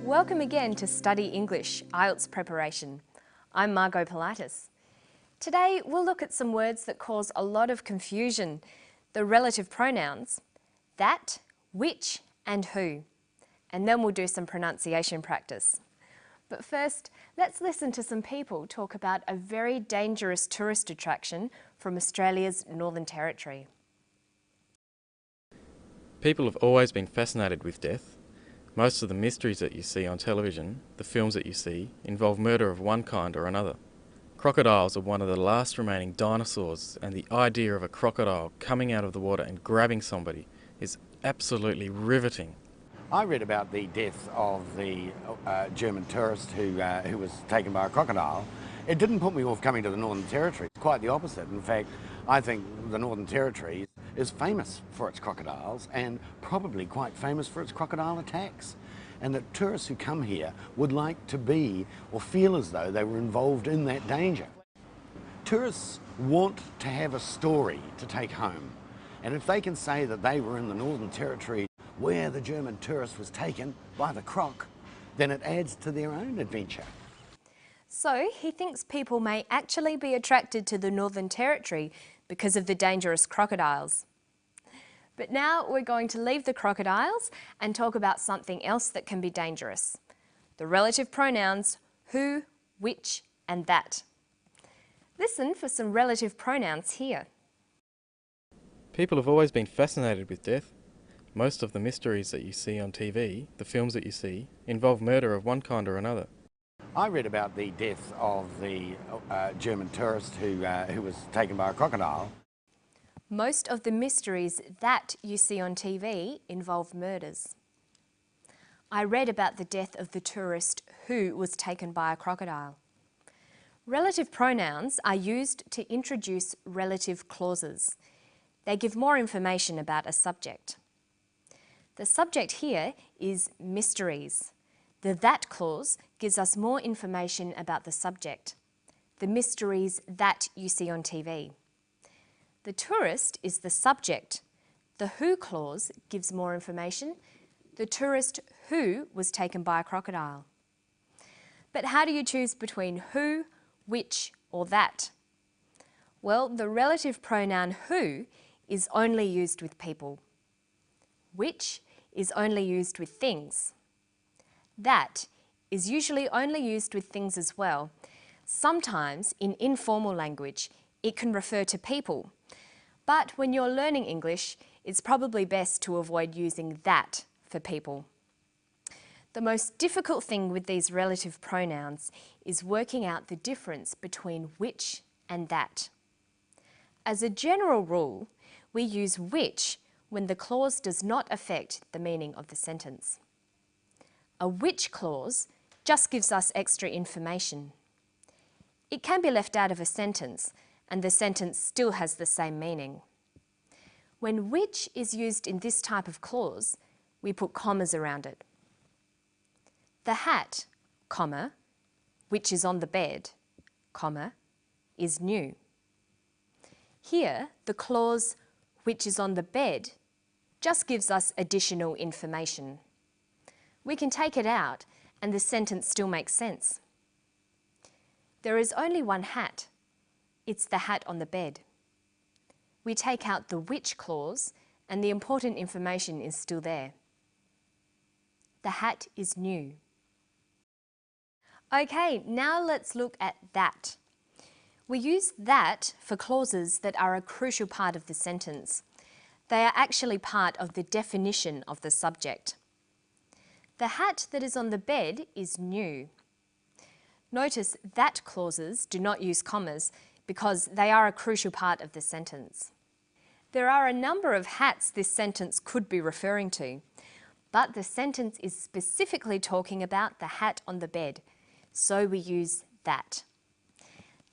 Welcome again to Study English, IELTS Preparation. I'm Margot Politis. Today we'll look at some words that cause a lot of confusion, the relative pronouns, that, which and who. And then we'll do some pronunciation practice. But first, let's listen to some people talk about a very dangerous tourist attraction from Australia's Northern Territory. People have always been fascinated with death. Most of the mysteries that you see on television, the films that you see, involve murder of one kind or another. Crocodiles are one of the last remaining dinosaurs, and the idea of a crocodile coming out of the water and grabbing somebody is absolutely riveting. I read about the death of the German tourist who was taken by a crocodile. It didn't put me off coming to the Northern Territory. Quite the opposite. In fact, I think the Northern Territory is famous for its crocodiles and probably quite famous for its crocodile attacks. And that tourists who come here would like to be or feel as though they were involved in that danger. Tourists want to have a story to take home. And if they can say that they were in the Northern Territory where the German tourist was taken by the croc, then it adds to their own adventure. So he thinks people may actually be attracted to the Northern Territory because of the dangerous crocodiles. But now we're going to leave the crocodiles and talk about something else that can be dangerous. The relative pronouns who, which and that. Listen for some relative pronouns here. People have always been fascinated with death. Most of the mysteries that you see on TV, the films that you see, involve murder of one kind or another. I read about the death of the German tourist who was taken by a crocodile. Most of the mysteries that you see on TV involve murders. I read about the death of the tourist who was taken by a crocodile. Relative pronouns are used to introduce relative clauses. They give more information about a subject. The subject here is mysteries. The that clause gives us more information about the subject. The mysteries that you see on TV. The tourist is the subject. The who clause gives more information. The tourist who was taken by a crocodile. But how do you choose between who, which or that? Well, the relative pronoun who is only used with people. Which is only used with things. That is usually only used with things as well. Sometimes in informal language it can refer to people, but when you're learning English it's probably best to avoid using that for people. The most difficult thing with these relative pronouns is working out the difference between which and that. As a general rule, we use which when the clause does not affect the meaning of the sentence. A which clause just gives us extra information. It can be left out of a sentence and the sentence still has the same meaning. When which is used in this type of clause, we put commas around it. The hat, comma, which is on the bed, comma, is new. Here, the clause which is on the bed just gives us additional information. We can take it out and the sentence still makes sense. There is only one hat. It's the hat on the bed. We take out the which clause and the important information is still there. The hat is new. Okay, now let's look at that. We use that for clauses that are a crucial part of the sentence. They are actually part of the definition of the subject. The hat that is on the bed is new. Notice that clauses do not use commas because they are a crucial part of the sentence. There are a number of hats this sentence could be referring to, but the sentence is specifically talking about the hat on the bed, so we use that.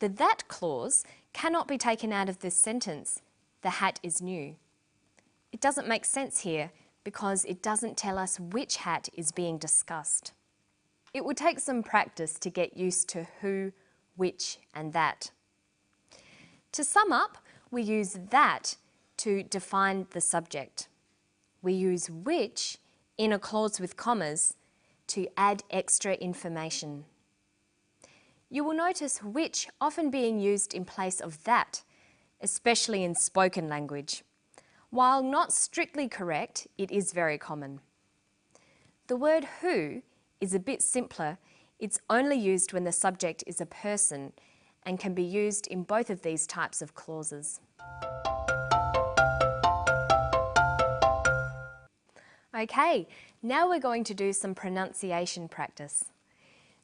The that clause cannot be taken out of this sentence. The hat is new. It doesn't make sense here because it doesn't tell us which hat is being discussed. It would take some practice to get used to who, which and that. To sum up, we use that to define the subject. We use which in a clause with commas to add extra information. You will notice which often being used in place of that, especially in spoken language. While not strictly correct, it is very common. The word who is a bit simpler. It's only used when the subject is a person and can be used in both of these types of clauses. Okay, now we're going to do some pronunciation practice.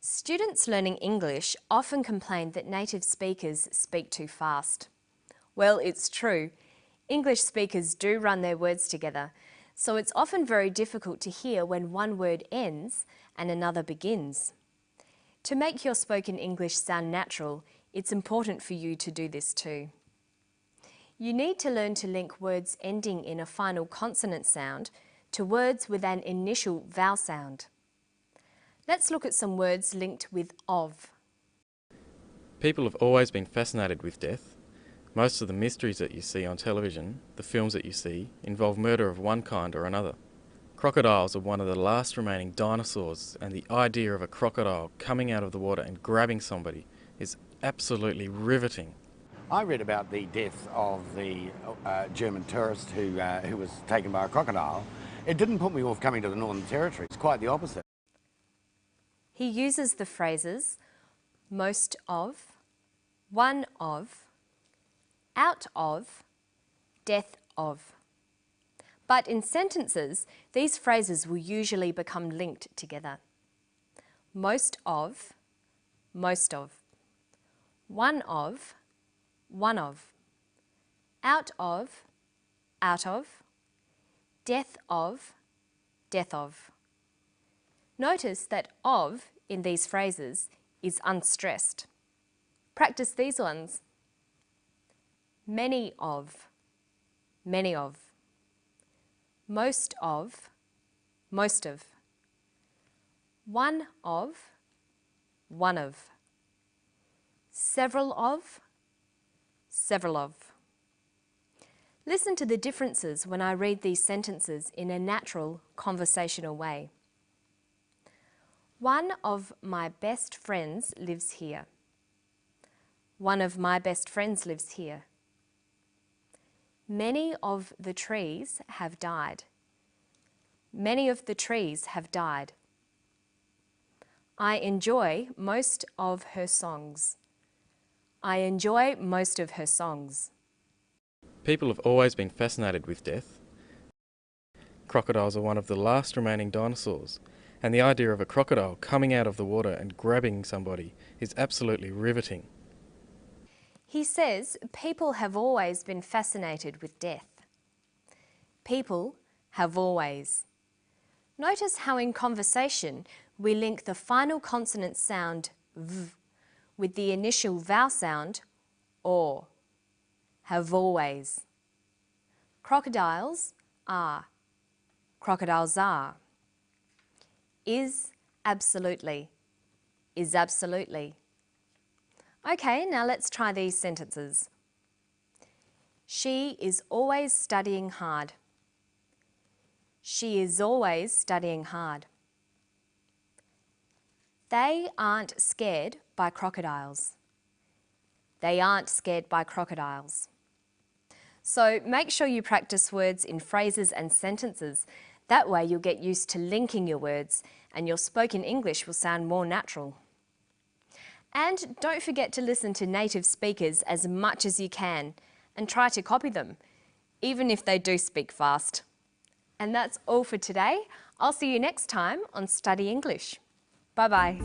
Students learning English often complain that native speakers speak too fast. Well, it's true. English speakers do run their words together, so it's often very difficult to hear when one word ends and another begins. To make your spoken English sound natural, it's important for you to do this too. You need to learn to link words ending in a final consonant sound to words with an initial vowel sound. Let's look at some words linked with of. People have always been fascinated with death. Most of the mysteries that you see on television, the films that you see, involve murder of one kind or another. Crocodiles are one of the last remaining dinosaurs, and the idea of a crocodile coming out of the water and grabbing somebody is absolutely riveting. I read about the death of the German tourist who was taken by a crocodile. It didn't put me off coming to the Northern Territory. It's quite the opposite. He uses the phrases most of, one of, out of, death of. But in sentences, these phrases will usually become linked together. Most of, most of. One of, one of. Out of, out of. Death of, death of. Notice that of in these phrases is unstressed. Practice these ones. Many of, many of. Most of, most of. One of, one of. Several of, several of. Listen to the differences when I read these sentences in a natural, conversational way. One of my best friends lives here. One of my best friends lives here. Many of the trees have died. Many of the trees have died. I enjoy most of her songs. I enjoy most of her songs. People have always been fascinated with death. Crocodiles are one of the last remaining dinosaurs, and the idea of a crocodile coming out of the water and grabbing somebody is absolutely riveting. He says people have always been fascinated with death. People have always. Notice how in conversation we link the final consonant sound v with the initial vowel sound or. Have always. Crocodiles are. Crocodiles are. Is absolutely. Is absolutely. Okay, now let's try these sentences. She is always studying hard. She is always studying hard. They aren't scared by crocodiles. They aren't scared by crocodiles. So make sure you practice words in phrases and sentences. That way you'll get used to linking your words and your spoken English will sound more natural. And don't forget to listen to native speakers as much as you can and try to copy them, even if they do speak fast. And that's all for today. I'll see you next time on Study English. Bye-bye.